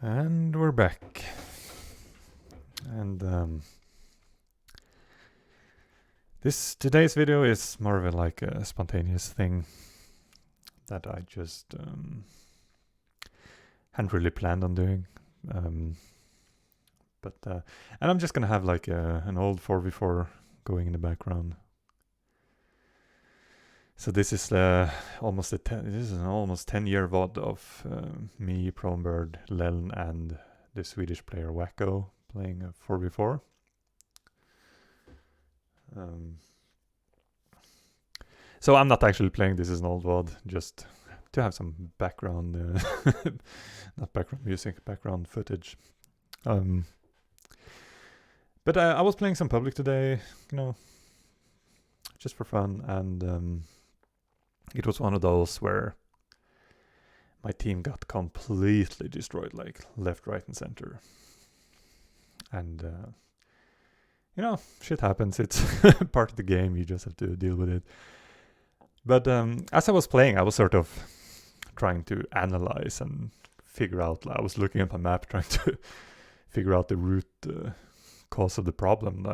And we're back. And today's video is more of a spontaneous thing that I just hadn't really planned on doing. And I'm just gonna have an old 4v4 going in the background. So this is almost an almost 10-year VOD of me, Prombird, Leln, and the Swedish player Wacko playing a 4v4. So I'm not actually playing this as an old VOD, just to have some background, not background music, background footage. But I was playing some public today, just for fun, and it was one of those where my team got completely destroyed, like left, right, and center. And shit happens. It's part of the game. You just have to deal with it. But as I was playing, I was sort of trying to analyze and figure out. I was looking at my map, trying to figure out the root cause of the problem.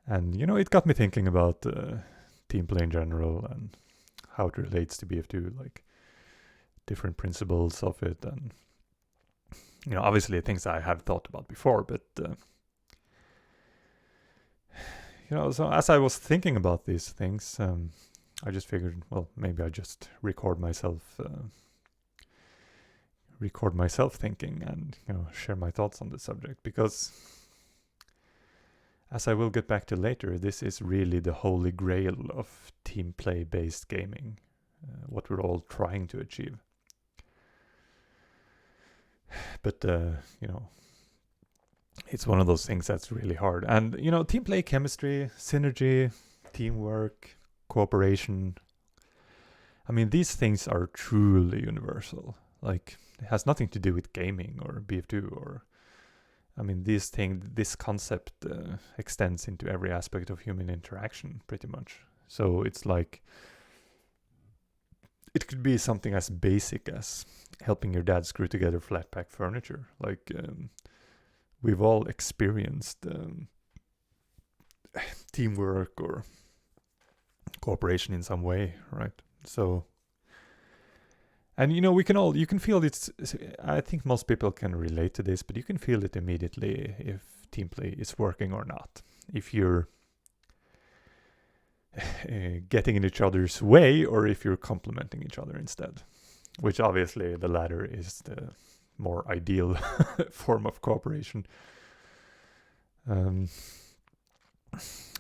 And it got me thinking about Teamplay in general and how it relates to BF2, like different principles of it, and obviously things I have thought about before, but so as I was thinking about these things, I just figured, well, maybe I just record myself thinking and share my thoughts on the subject, because as I will get back to later, this is really the holy grail of team play based gaming, what we're all trying to achieve. But it's one of those things that's really hard. And team play chemistry, synergy, teamwork, cooperation, I mean, these things are truly universal. Like, it has nothing to do with gaming or BF2 or this concept extends into every aspect of human interaction, pretty much. So it's like, it could be something as basic as helping your dad screw together flat pack furniture. Like, we've all experienced teamwork or cooperation in some way, right? So, and you can feel it's, I think most people can relate to this, but you can feel it immediately if team play is working or not. If you're getting in each other's way, or if you're complementing each other instead, which obviously the latter is the more ideal form of cooperation.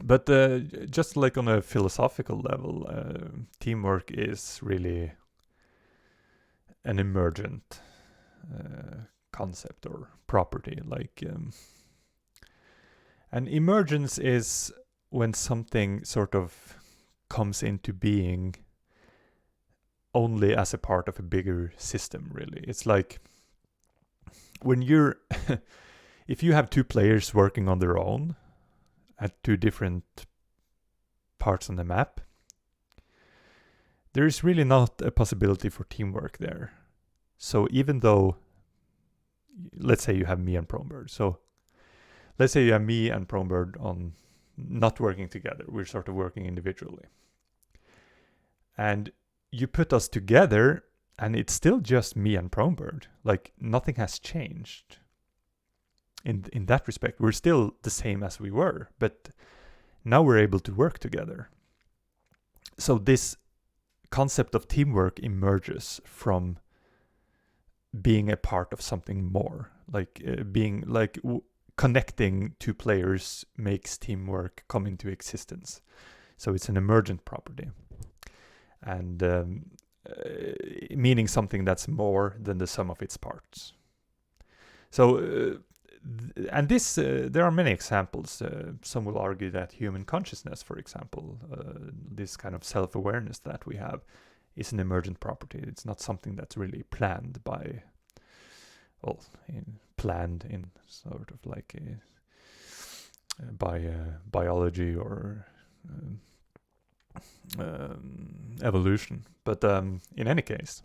But just like on a philosophical level, teamwork is really an emergent concept or property. And emergence is when something sort of comes into being only as a part of a bigger system, really. It's like when you're if you have two players working on their own at two different parts on the map, there is really not a possibility for teamwork there. So even though, let's say you have me and Prombird. So let's say you have me and Prombird on not working together. We're sort of working individually. And you put us together, and it's still just me and Prombird. Like, nothing has changed. In that respect, we're still the same as we were, but now we're able to work together. So this concept of teamwork emerges from being a part of something more, connecting two players makes teamwork come into existence. So it's an emergent property, and meaning something that's more than the sum of its parts. So and this, there are many examples. Some will argue that human consciousness, for example, this kind of self-awareness that we have, is an emergent property. It's not something that's really planned by, planned in sort of like by biology or evolution. But in any case,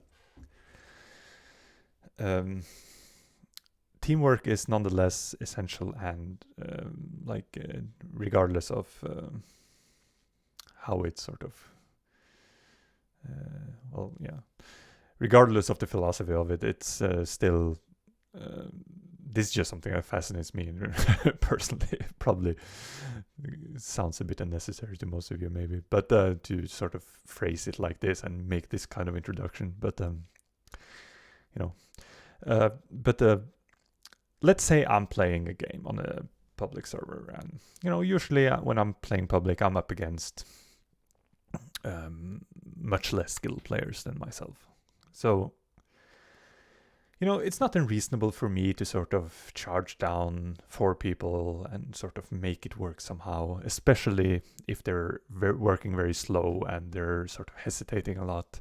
teamwork is nonetheless essential, and regardless of how it's sort of regardless of the philosophy of it, it's still this is just something that fascinates me personally. Probably sounds a bit unnecessary to most of you, maybe, but to sort of phrase it like this and make this kind of introduction. But let's say I'm playing a game on a public server, and usually when I'm playing public, I'm up against much less skilled players than myself. So it's not unreasonable for me to sort of charge down 4 people and sort of make it work somehow, especially if they're working very slow and they're sort of hesitating a lot.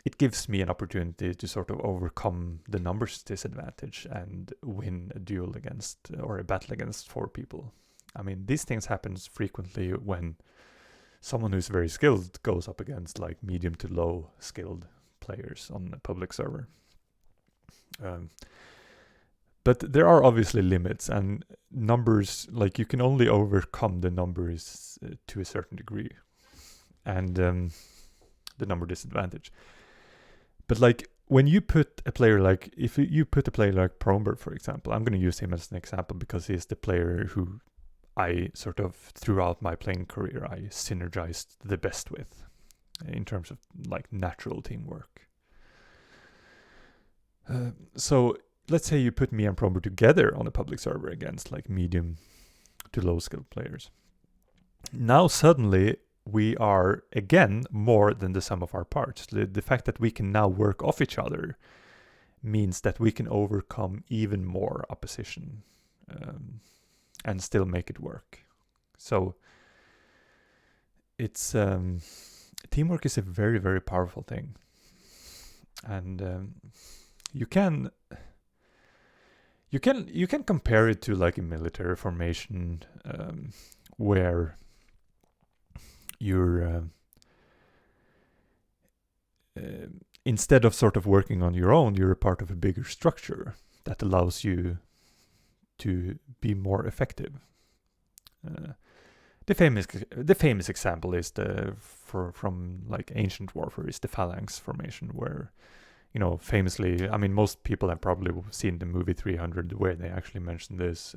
It gives me an opportunity to sort of overcome the numbers disadvantage and win a duel against, or a battle against 4 people. I mean, these things happen frequently when someone who's very skilled goes up against like medium to low skilled players on a public server. But there are obviously limits, and numbers, like, you can only overcome the numbers to a certain degree, and the number disadvantage. But like when you put a player like, if you put a player like Promberg, for example, I'm going to use him as an example because he's the player who I sort of, throughout my playing career, I synergized the best with in terms of like natural teamwork. So let's say you put me and Promberg together on a public server against like medium to low skilled players. Now suddenly we are again more than the sum of our parts. The fact that we can now work off each other means that we can overcome even more opposition and still make it work. So it's teamwork is a very, very powerful thing, and you can compare it to like a military formation where you're instead of sort of working on your own, you're a part of a bigger structure that allows you to be more effective. The famous example is from like ancient warfare is the phalanx formation, where famously, I mean, most people have probably seen the movie 300, where they actually mention this,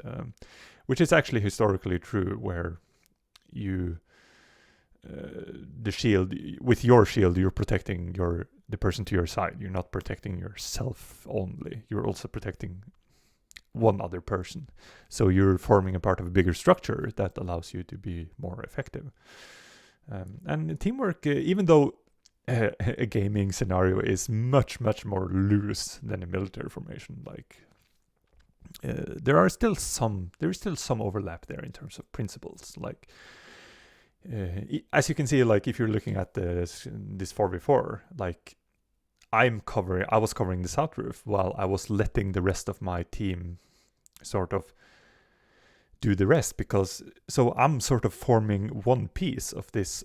which is actually historically true, where you the shield, with your shield, you're protecting the person to your side. You're not protecting yourself only. You're also protecting one other person. So you're forming a part of a bigger structure that allows you to be more effective. And teamwork, even though a gaming scenario is much, much more loose than a military formation, like there is still some overlap there in terms of principles. Like as you can see, like if you're looking at this 4v4, like I was covering the south roof while I was letting the rest of my team sort of do the rest, so I'm sort of forming one piece of this,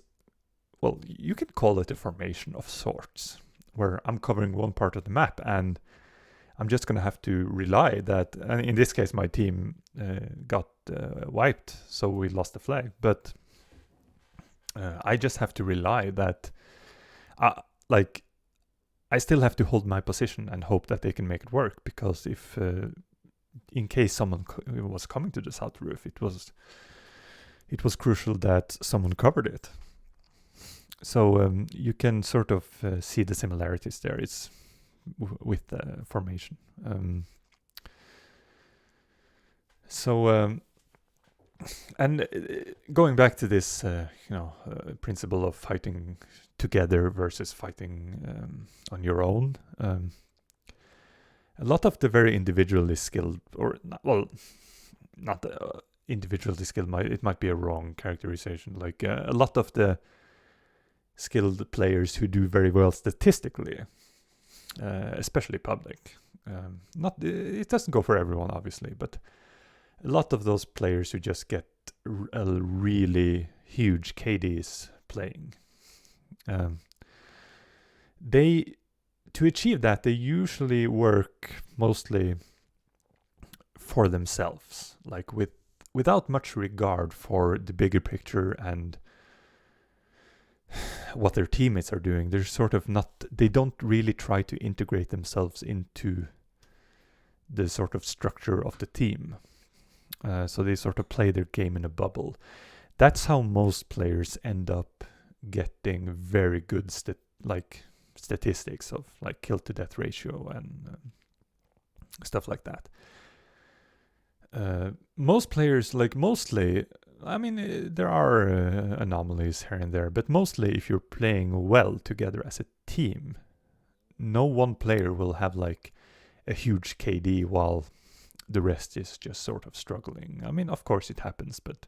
well, you could call it a formation of sorts, where I'm covering one part of the map, and I'm just going to have to rely that, and in this case my team got wiped, so we lost the flag, but I just have to rely that I still have to hold my position and hope that they can make it work, because if in case someone was coming to the south roof, it was crucial that someone covered it. So you can sort of see the similarities there. It's with the formation. And going back to this, principle of fighting together versus fighting on your own. A lot of the very individually skilled, or not individually skilled, it might be a wrong characterization. Like a lot of the skilled players who do very well statistically, especially public. It doesn't go for everyone, obviously, but a lot of those players who just get a really huge KDs playing, they to achieve that, they usually work mostly for themselves, like without much regard for the bigger picture and what their teammates are doing. They're sort of not, they don't really try to integrate themselves into the sort of structure of the team. So they sort of play their game in a bubble. That's how most players end up getting very good statistics of like kill to death ratio and stuff like that. Most players, like mostly, I mean, there are anomalies here and there, but mostly if you're playing well together as a team, no one player will have like a huge KD while the rest is just sort of struggling. I mean, of course it happens, but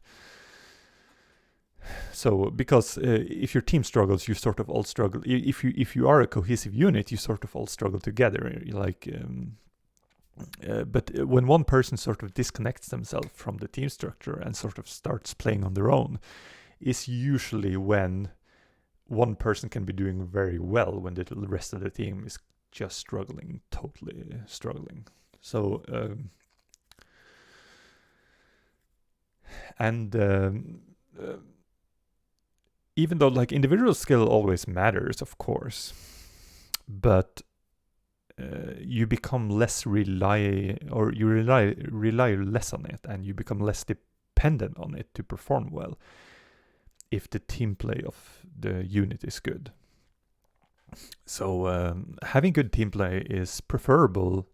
so because if your team struggles, you sort of all struggle. If you are a cohesive unit, you sort of all struggle together. Like, but when one person sort of disconnects themselves from the team structure and sort of starts playing on their own, is usually when one person can be doing very well when the rest of the team is just struggling, totally struggling. So, even though like individual skill always matters, of course, but you become less rely less on it, and you become less dependent on it to perform well if the team play of the unit is good. So having good team play is preferable.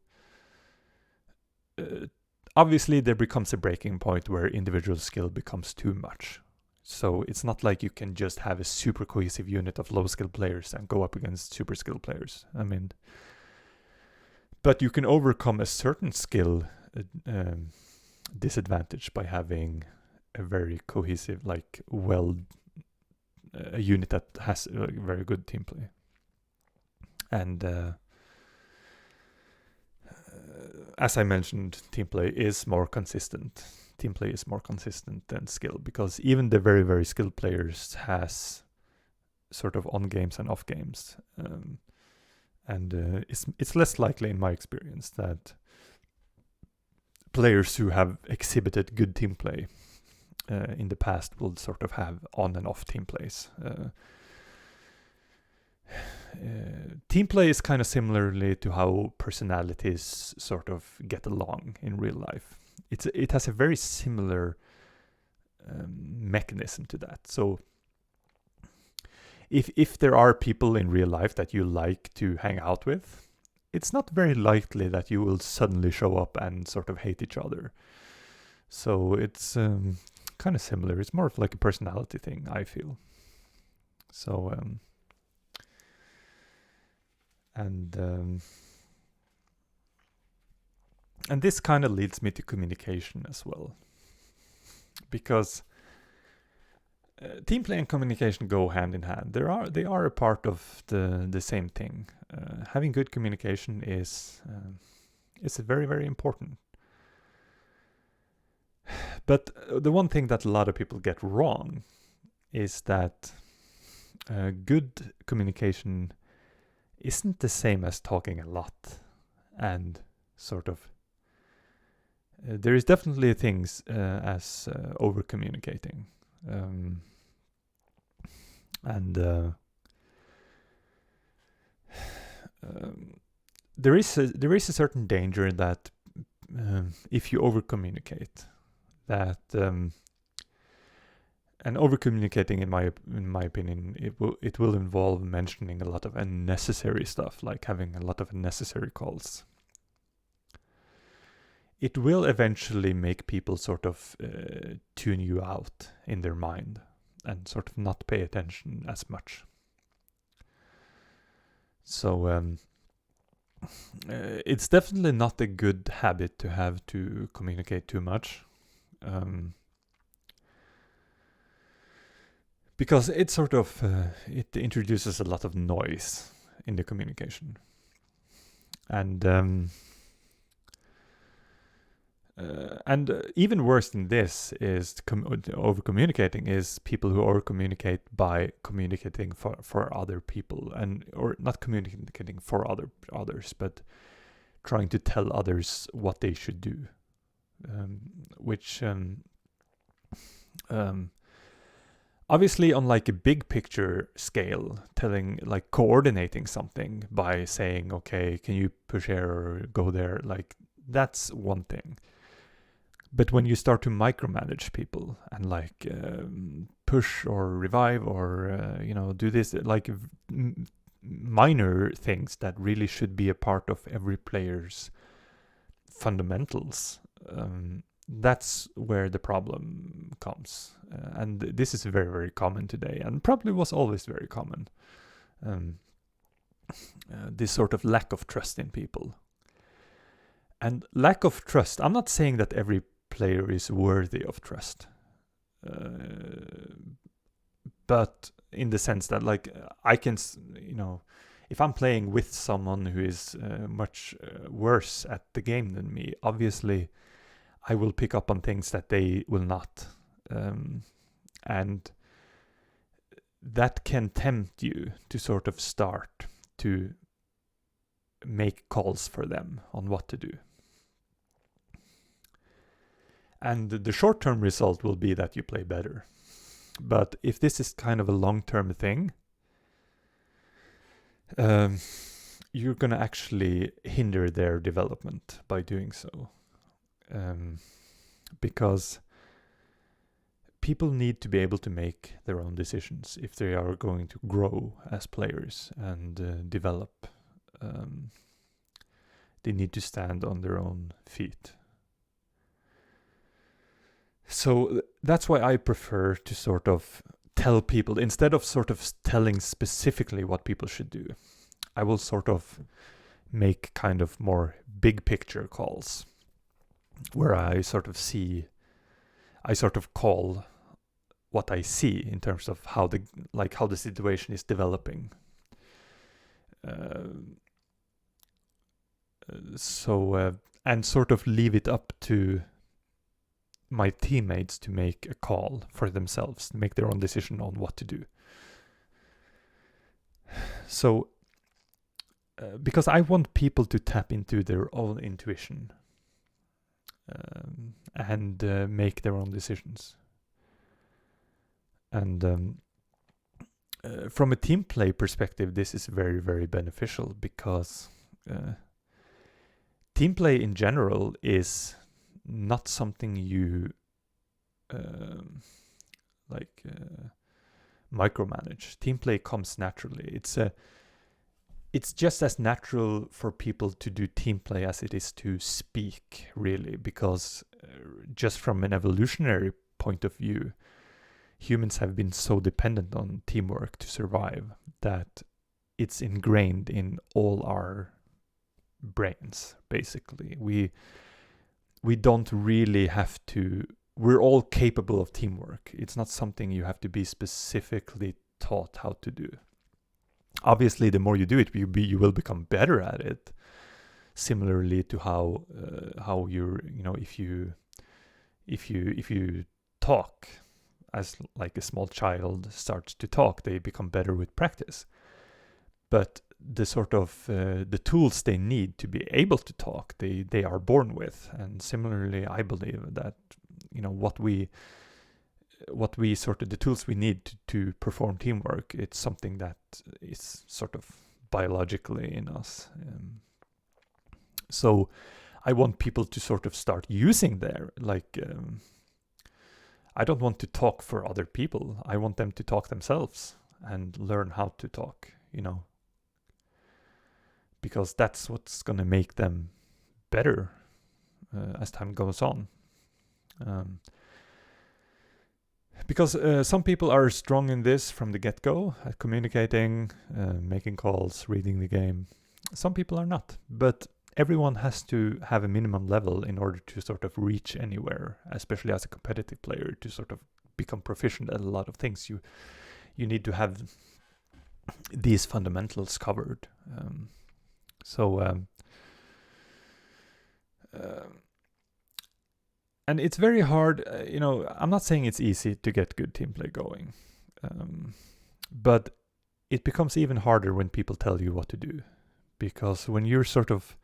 Obviously, there becomes a breaking point where individual skill becomes too much. So it's not like you can just have a super cohesive unit of low skill players and go up against super skill players. I mean, but you can overcome a certain skill disadvantage by having a very cohesive, like a unit that has very good team play. And as I mentioned, team play is more consistent. Team play is more consistent than skill, because even the very, very skilled players has sort of on games and off games. And it's less likely, in my experience, that players who have exhibited good team play in the past will sort of have on and off team plays. Team play is kind of similarly to how personalities sort of get along in real life. It has a very similar mechanism to that. So if there are people in real life that you like to hang out with, it's not very likely that you will suddenly show up and sort of hate each other. So it's kind of similar. It's more of like a personality thing, I feel. So and this kind of leads me to communication as well, because team play and communication go hand in hand. They are a part of the same thing. Having good communication is very, very important. But the one thing that a lot of people get wrong is that good communication isn't the same as talking a lot, and sort of there is definitely things as over communicating. There is a certain danger that if you over communicate, that and over communicating, in my opinion, it will involve mentioning a lot of unnecessary stuff, like having a lot of unnecessary calls. It will eventually make people sort of tune you out in their mind and sort of not pay attention as much. So it's definitely not a good habit to have to communicate too much. Because it sort of it introduces a lot of noise in the communication. And And even worse than this is over communicating is people who over communicate by communicating for other people, and or not communicating for others, but trying to tell others what they should do, which obviously on like a big picture scale, telling, like, coordinating something by saying, okay, can you push here or go there, like, that's one thing. But when you start to micromanage people and like push or revive or do this, like minor things that really should be a part of every player's fundamentals, that's where the problem comes. And this is very, very common today, and probably was always very common. This sort of lack of trust in people. And lack of trust, I'm not saying that every player is worthy of trust. But in the sense that, like, I can, if I'm playing with someone who is much worse at the game than me, obviously I will pick up on things that they will not. And that can tempt you to sort of start to make calls for them on what to do. And the short-term result will be that you play better. But if this is kind of a long-term thing, you're going to actually hinder their development by doing so. Because people need to be able to make their own decisions if they are going to grow as players and develop. They need to stand on their own feet. So that's why I prefer to sort of tell people, instead of sort of telling specifically what people should do, I will sort of make kind of more big picture calls where I sort of call what I see in terms of how the situation is developing. And sort of leave it up to my teammates to make a call for themselves, to make their own decision on what to do. So, because I want people to tap into their own intuition and make their own decisions. And from a team play perspective, this is very, very beneficial because team play in general is not something you micromanage. Team play comes naturally. It's just as natural for people to do team play as it is to speak, really, because just from an evolutionary point of view, humans have been so dependent on teamwork to survive that it's ingrained in all our brains, basically. We don't really have to, we're all capable of teamwork. It's not something you have to be specifically taught how to do. Obviously, the more you do it, you will become better at it. Similarly to how you're, if you talk, as like a small child starts to talk, they become better with practice. But the sort of the tools they need to be able to talk, they are born with. And similarly, I believe that what we sort of the tools we need to perform teamwork, it's something that is sort of biologically in us. So I want people to sort of start using their I don't want to talk for other people. I want them to talk themselves and learn how to talk, because that's what's going to make them better as time goes on. Because some people are strong in this from the get-go, at communicating, making calls, reading the game. Some people are not, but everyone has to have a minimum level in order to sort of reach anywhere, especially as a competitive player, to sort of become proficient at a lot of things. You need to have these fundamentals covered. And it's very hard, I'm not saying it's easy to get good team play going, but it becomes even harder when people tell you what to do, because when you're sort of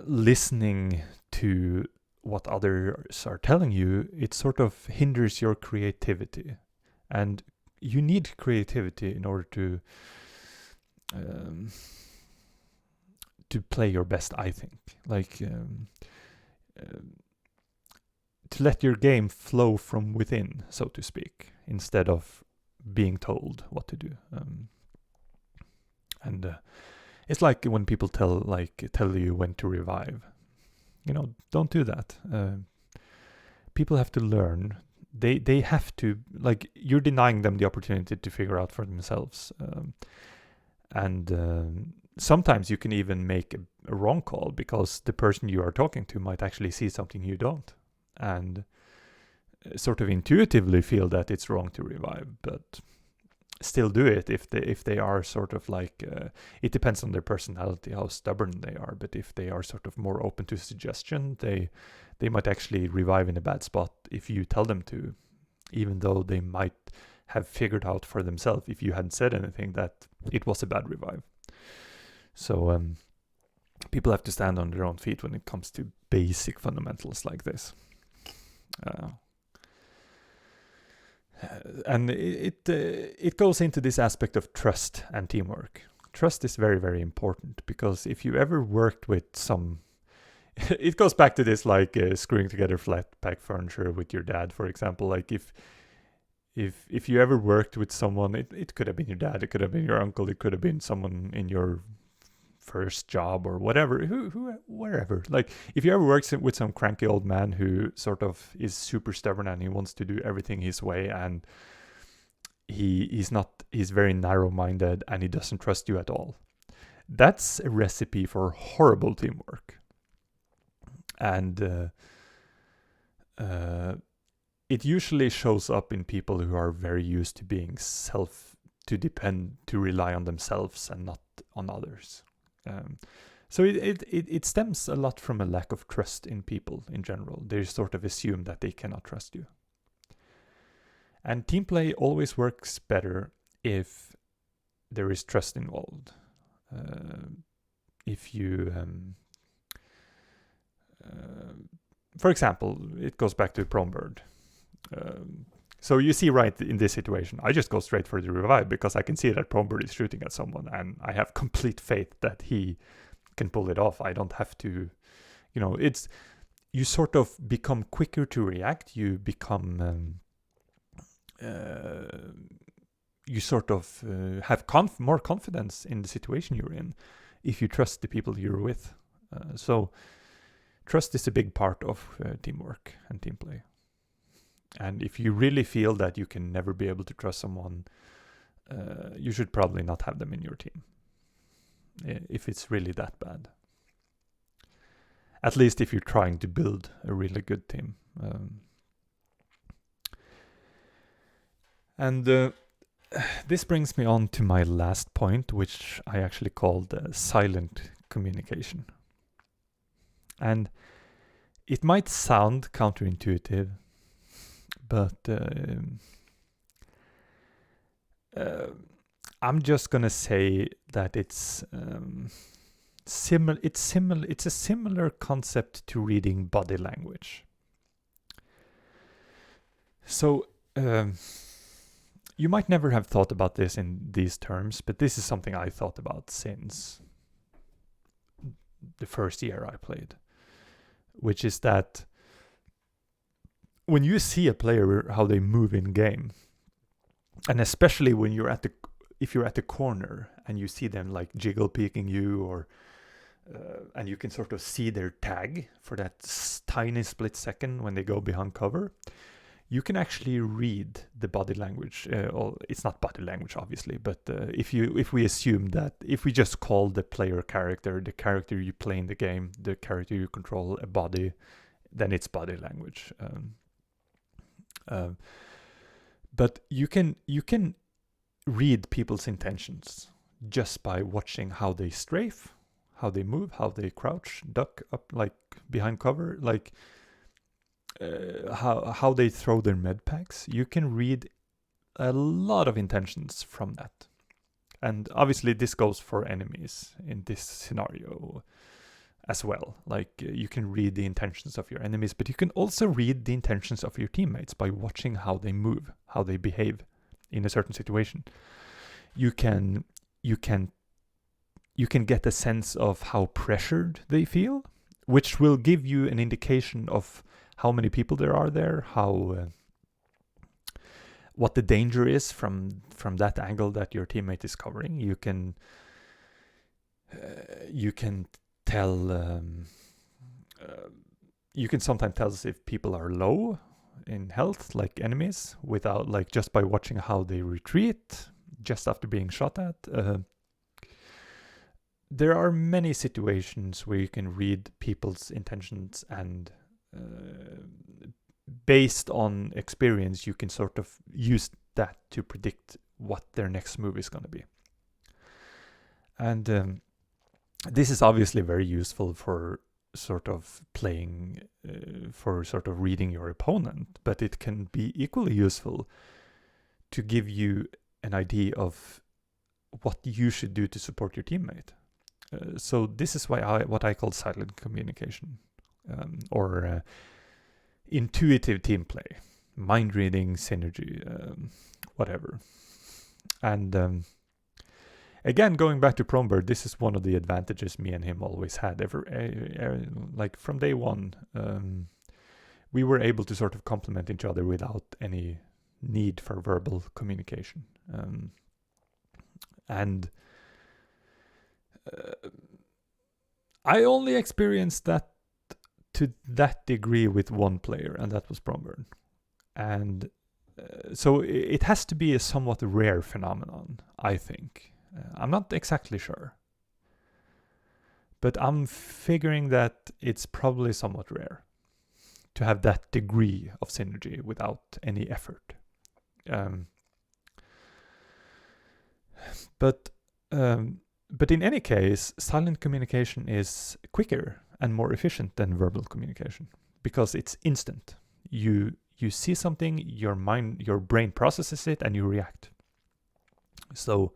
listening to what others are telling you, it sort of hinders your creativity, and you need creativity in order to play your best, I think. Like to let your game flow from within, so to speak, instead of being told what to do. And it's like when people tell you when to revive. Don't do that. People have to learn. They have to, like, you're denying them the opportunity to figure out for themselves. And sometimes you can even make a wrong call because the person you are talking to might actually see something you don't, and sort of intuitively feel that it's wrong to revive, but still do it if they are sort of like, it depends on their personality how stubborn they are, but if they are sort of more open to suggestion, they might actually revive in a bad spot if you tell them to, even though they might have figured out for themselves, if you hadn't said anything, that it was a bad revive. So people have to stand on their own feet when it comes to basic fundamentals like this. And it goes into this aspect of trust and teamwork. Trust is very, very important, because if you ever worked with some, it goes back to this, like screwing together flat pack furniture with your dad, for example. Like if you ever worked with someone, it could have been your dad, it could have been your uncle, it could have been someone in your first job or whatever, wherever. Like if you ever worked with some cranky old man who sort of is super stubborn and he wants to do everything his way, and he's very narrow-minded and he doesn't trust you at all, that's a recipe for horrible teamwork. And it usually shows up in people who are very used to being to rely on themselves and not on others. So it stems a lot from a lack of trust in people in general. They sort of assume that they cannot trust you. And team play always works better if there is trust involved. If you, for example, it goes back to Prombird. So you see, right in this situation, I just go straight for the revive because I can see that Prombird is shooting at someone, and I have complete faith that he can pull it off. I don't have to, you sort of become quicker to react. You become, you sort of have more confidence in the situation you're in if you trust the people you're with. So trust is a big part of teamwork and team play. And if you really feel that you can never be able to trust someone, you should probably not have them in your team, if it's really that bad. At least if you're trying to build a really good team. And this brings me on to my last point, which I actually called silent communication. And it might sound counterintuitive, but I'm just gonna say that it's similar. It's a similar concept to reading body language. So you might never have thought about this in these terms, but this is something I thought about since the first year I played, which is that when you see a player, how they move in game, and especially when if you're at the corner and you see them like jiggle peeking you, or and you can sort of see their tag for that tiny split second when they go behind cover, you can actually read the body language. It's not body language, obviously, but if we assume that, if we just call the player character, the character you play in the game, the character you control, a body, then it's body language. But you can read people's intentions just by watching how they strafe, how they move, how they crouch, duck up, like behind cover. Like how they throw their med packs, you can read a lot of intentions from that. And obviously this goes for enemies in this scenario as well. Like you can read the intentions of your enemies, but you can also read the intentions of your teammates by watching how they move, how they behave in a certain situation. You can get a sense of how pressured they feel, which will give you an indication of how many people there are there, how what the danger is from that angle that your teammate is covering. You can tell. You can sometimes tell if people are low in health, like enemies, without like just by watching how they retreat just after being shot at. There are many situations where you can read people's intentions, and based on experience, you can sort of use that to predict what their next move is going to be. And this is obviously very useful for sort of playing, for sort of reading your opponent, but it can be equally useful to give you an idea of what you should do to support your teammate. So this is why what I call silent communication, or intuitive team play, mind reading, synergy, whatever. And again, going back to Prombird, this is one of the advantages me and him always had. Like from day one, we were able to sort of complement each other without any need for verbal communication. And I only experienced that to that degree with one player, and that was Bromburn. And so it has to be a somewhat rare phenomenon, I think. I'm not exactly sure, but I'm figuring that it's probably somewhat rare to have that degree of synergy without any effort. But in any case, silent communication is quicker and more efficient than verbal communication because it's instant. You see something, your brain processes it, and you react. So,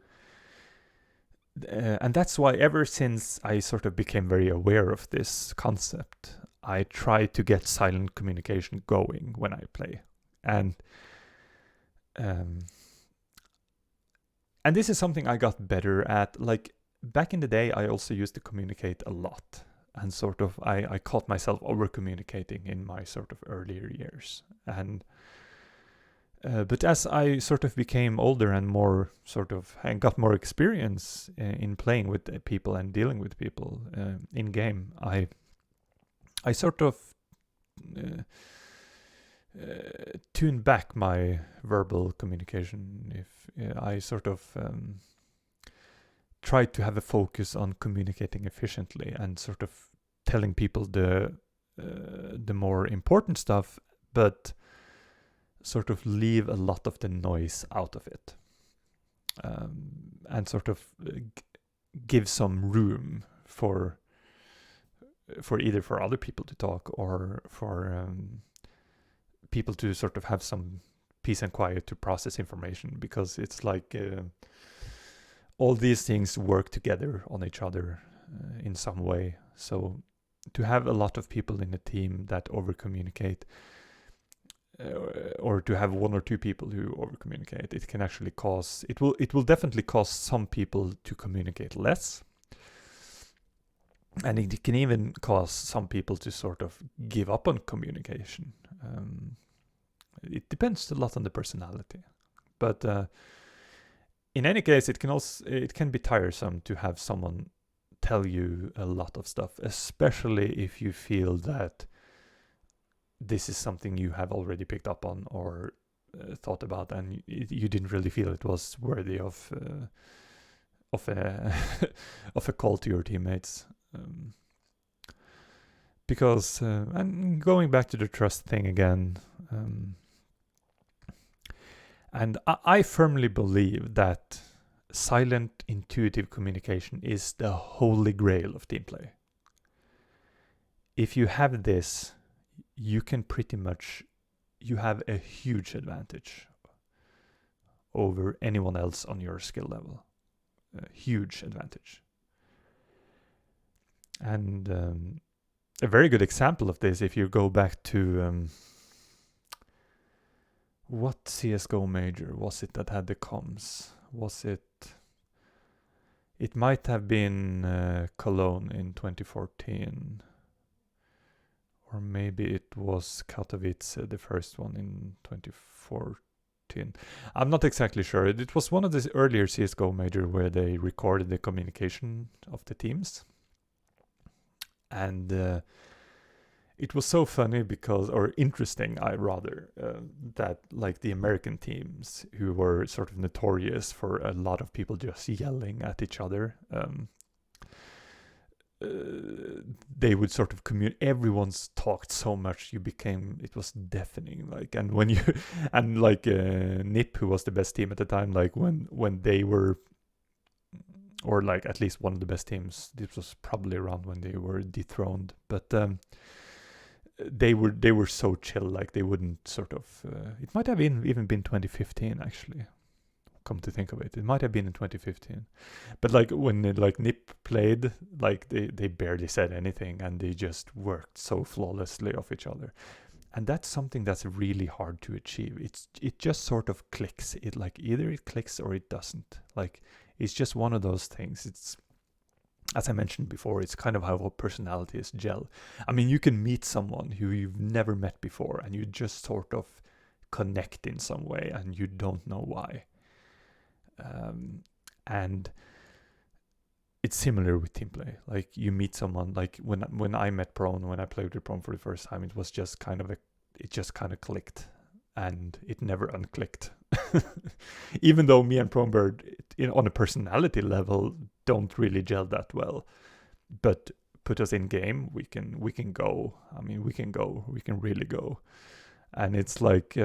and that's why ever since I sort of became very aware of this concept, I try to get silent communication going when I play. And this is something I got better at. Like back in the day, I also used to communicate a lot. And sort of, I caught myself over communicating in my sort of earlier years. And but as I sort of became older and more sort of, and got more experience in playing with people and dealing with people in game, I sort of tune back my verbal communication. If I sort of try to have a focus on communicating efficiently and sort of telling people the more important stuff, but sort of leave a lot of the noise out of it, and sort of give some room for either for other people to talk or for people to sort of have some peace and quiet to process information, because it's like all these things work together on each other in some way. So to have a lot of people in a team that over communicate, or to have one or two people who over communicate, it can actually cause, it will definitely cause some people to communicate less, and it can even cause some people to sort of give up on communication. It depends a lot on the personality, but in any case, it can be tiresome to have someone tell you a lot of stuff, especially if you feel that this is something you have already picked up on or thought about, and you didn't really feel it was worthy of a of a call to your teammates. Because and going back to the trust thing again, and I firmly believe that silent, intuitive communication is the holy grail of team play. If you have this, you can pretty much, you have a huge advantage over anyone else on your skill level. A huge advantage. And a very good example of this, if you go back to what CSGO major was it that had the comms? Was it? It might have been Cologne in 2014. Or maybe it was Katowice, the first one in 2014. I'm not exactly sure. It was one of the earlier CSGO major where they recorded the communication of the teams. And it was so funny because, or interesting, that like the American teams who were sort of notorious for a lot of people just yelling at each other, they would sort of everyone's talked so much it was deafening, like. And when you and like NIP, who was the best team at the time, like when they were, or like at least one of the best teams, this was probably around when they were dethroned, but they were so chill, like they wouldn't sort of it might have even been 2015 actually, come to think of it. It might have been in 2015. But like when like NIP played, like they barely said anything, and they just worked so flawlessly off each other. And that's something that's really hard to achieve. It just sort of clicks. It like either it clicks or it doesn't. Like it's just one of those things. It's, as I mentioned before, it's kind of how our personalities gel. I mean, you can meet someone who you've never met before, and you just sort of connect in some way, and you don't know why. And it's similar with Teamplay. Like you meet someone, like when I met Prone, when I played with Prone for the first time, it was just kind of it just kind of clicked, and it never unclicked. Even though me and Pronebird, on a personality level, don't really gel that well, but put us in game, we can go. I mean, we can really go, and it's like.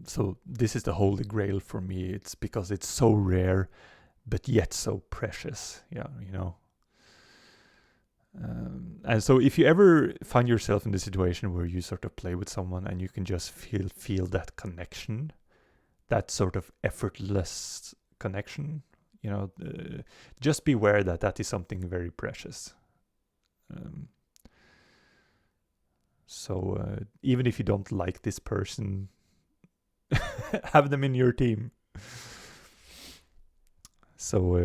So this is the holy grail for me. It's because it's so rare, but yet so precious. Yeah, you know. And so if you ever find yourself in the situation where you sort of play with someone and you can just feel that connection, that sort of effortless connection, you know, just beware that is something very precious. So even if you don't like this person, have them in your team. So,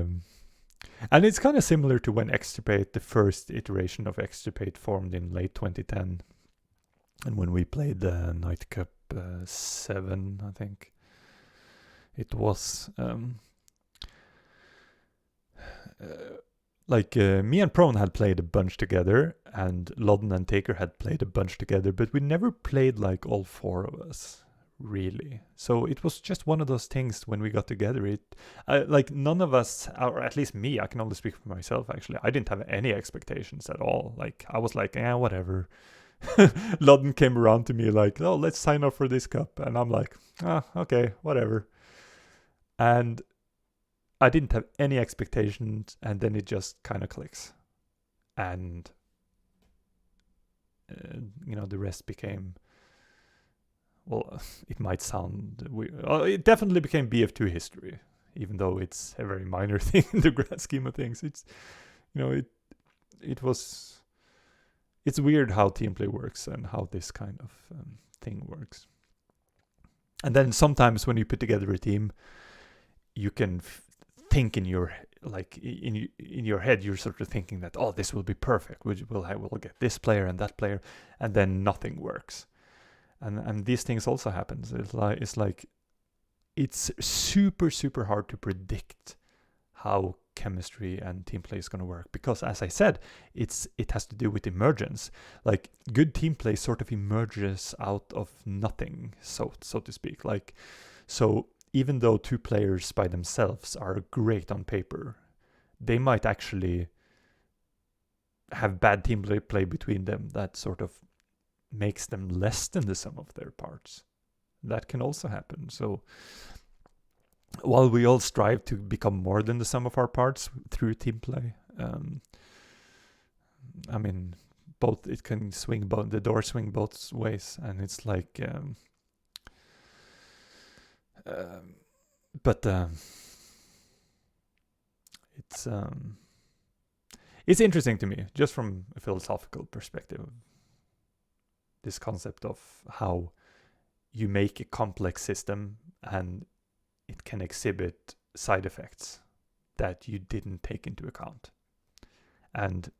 and it's kind of similar to when Extirpate, the first iteration of Extirpate, formed in late 2010, and when we played the Night Cup 7, I think it was. Me and Prone had played a bunch together, and Lodden and Taker had played a bunch together, but we never played like all four of us, really. So it was just one of those things when we got together. Like none of us, or at least me, I can only speak for myself actually, I didn't have any expectations at all. Like I was like, whatever. Lodden came around to me like, oh, let's sign up for this cup, and I'm like, okay, whatever. And I didn't have any expectations, and then it just kind of clicks. And, the rest became, well, it might sound weird. It definitely became BF2 history, even though it's a very minor thing in the grand scheme of things. It's, it's weird how Teamplay works and how this kind of thing works. And then sometimes when you put together a team, you can think in your head, you're sort of thinking that, oh, this will be perfect. We'll get this player and that player, and then nothing works. And these things also happen. It's super, super hard to predict how chemistry and team play is going to work, because as I said, it has to do with emergence. Like good team play sort of emerges out of nothing, so to speak. Like, so even though two players by themselves are great on paper, they might actually have bad team play between them that sort of makes them less than the sum of their parts. That can also happen. So while we all strive to become more than the sum of our parts through team play, I mean, both. It can swing both. The door swing both ways, and it's like. But it's interesting to me, just from a philosophical perspective. This concept of how you make a complex system and it can exhibit side effects that you didn't take into account. And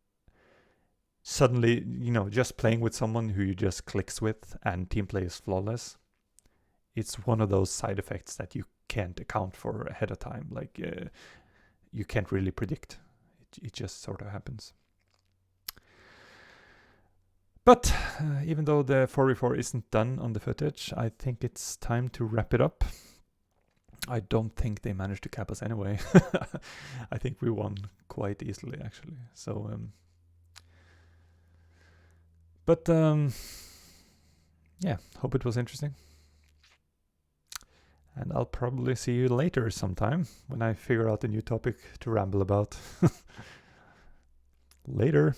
suddenly, just playing with someone who you just clicks with and Teamplay is flawless, it's one of those side effects that you can't account for ahead of time. Like, you can't really predict. It just sort of happens. But even though the 4v4 isn't done on the footage, I think it's time to wrap it up. I don't think they managed to cap us anyway. I think we won quite easily, actually. So, yeah, hope it was interesting. And I'll probably see you later sometime when I figure out a new topic to ramble about. Later.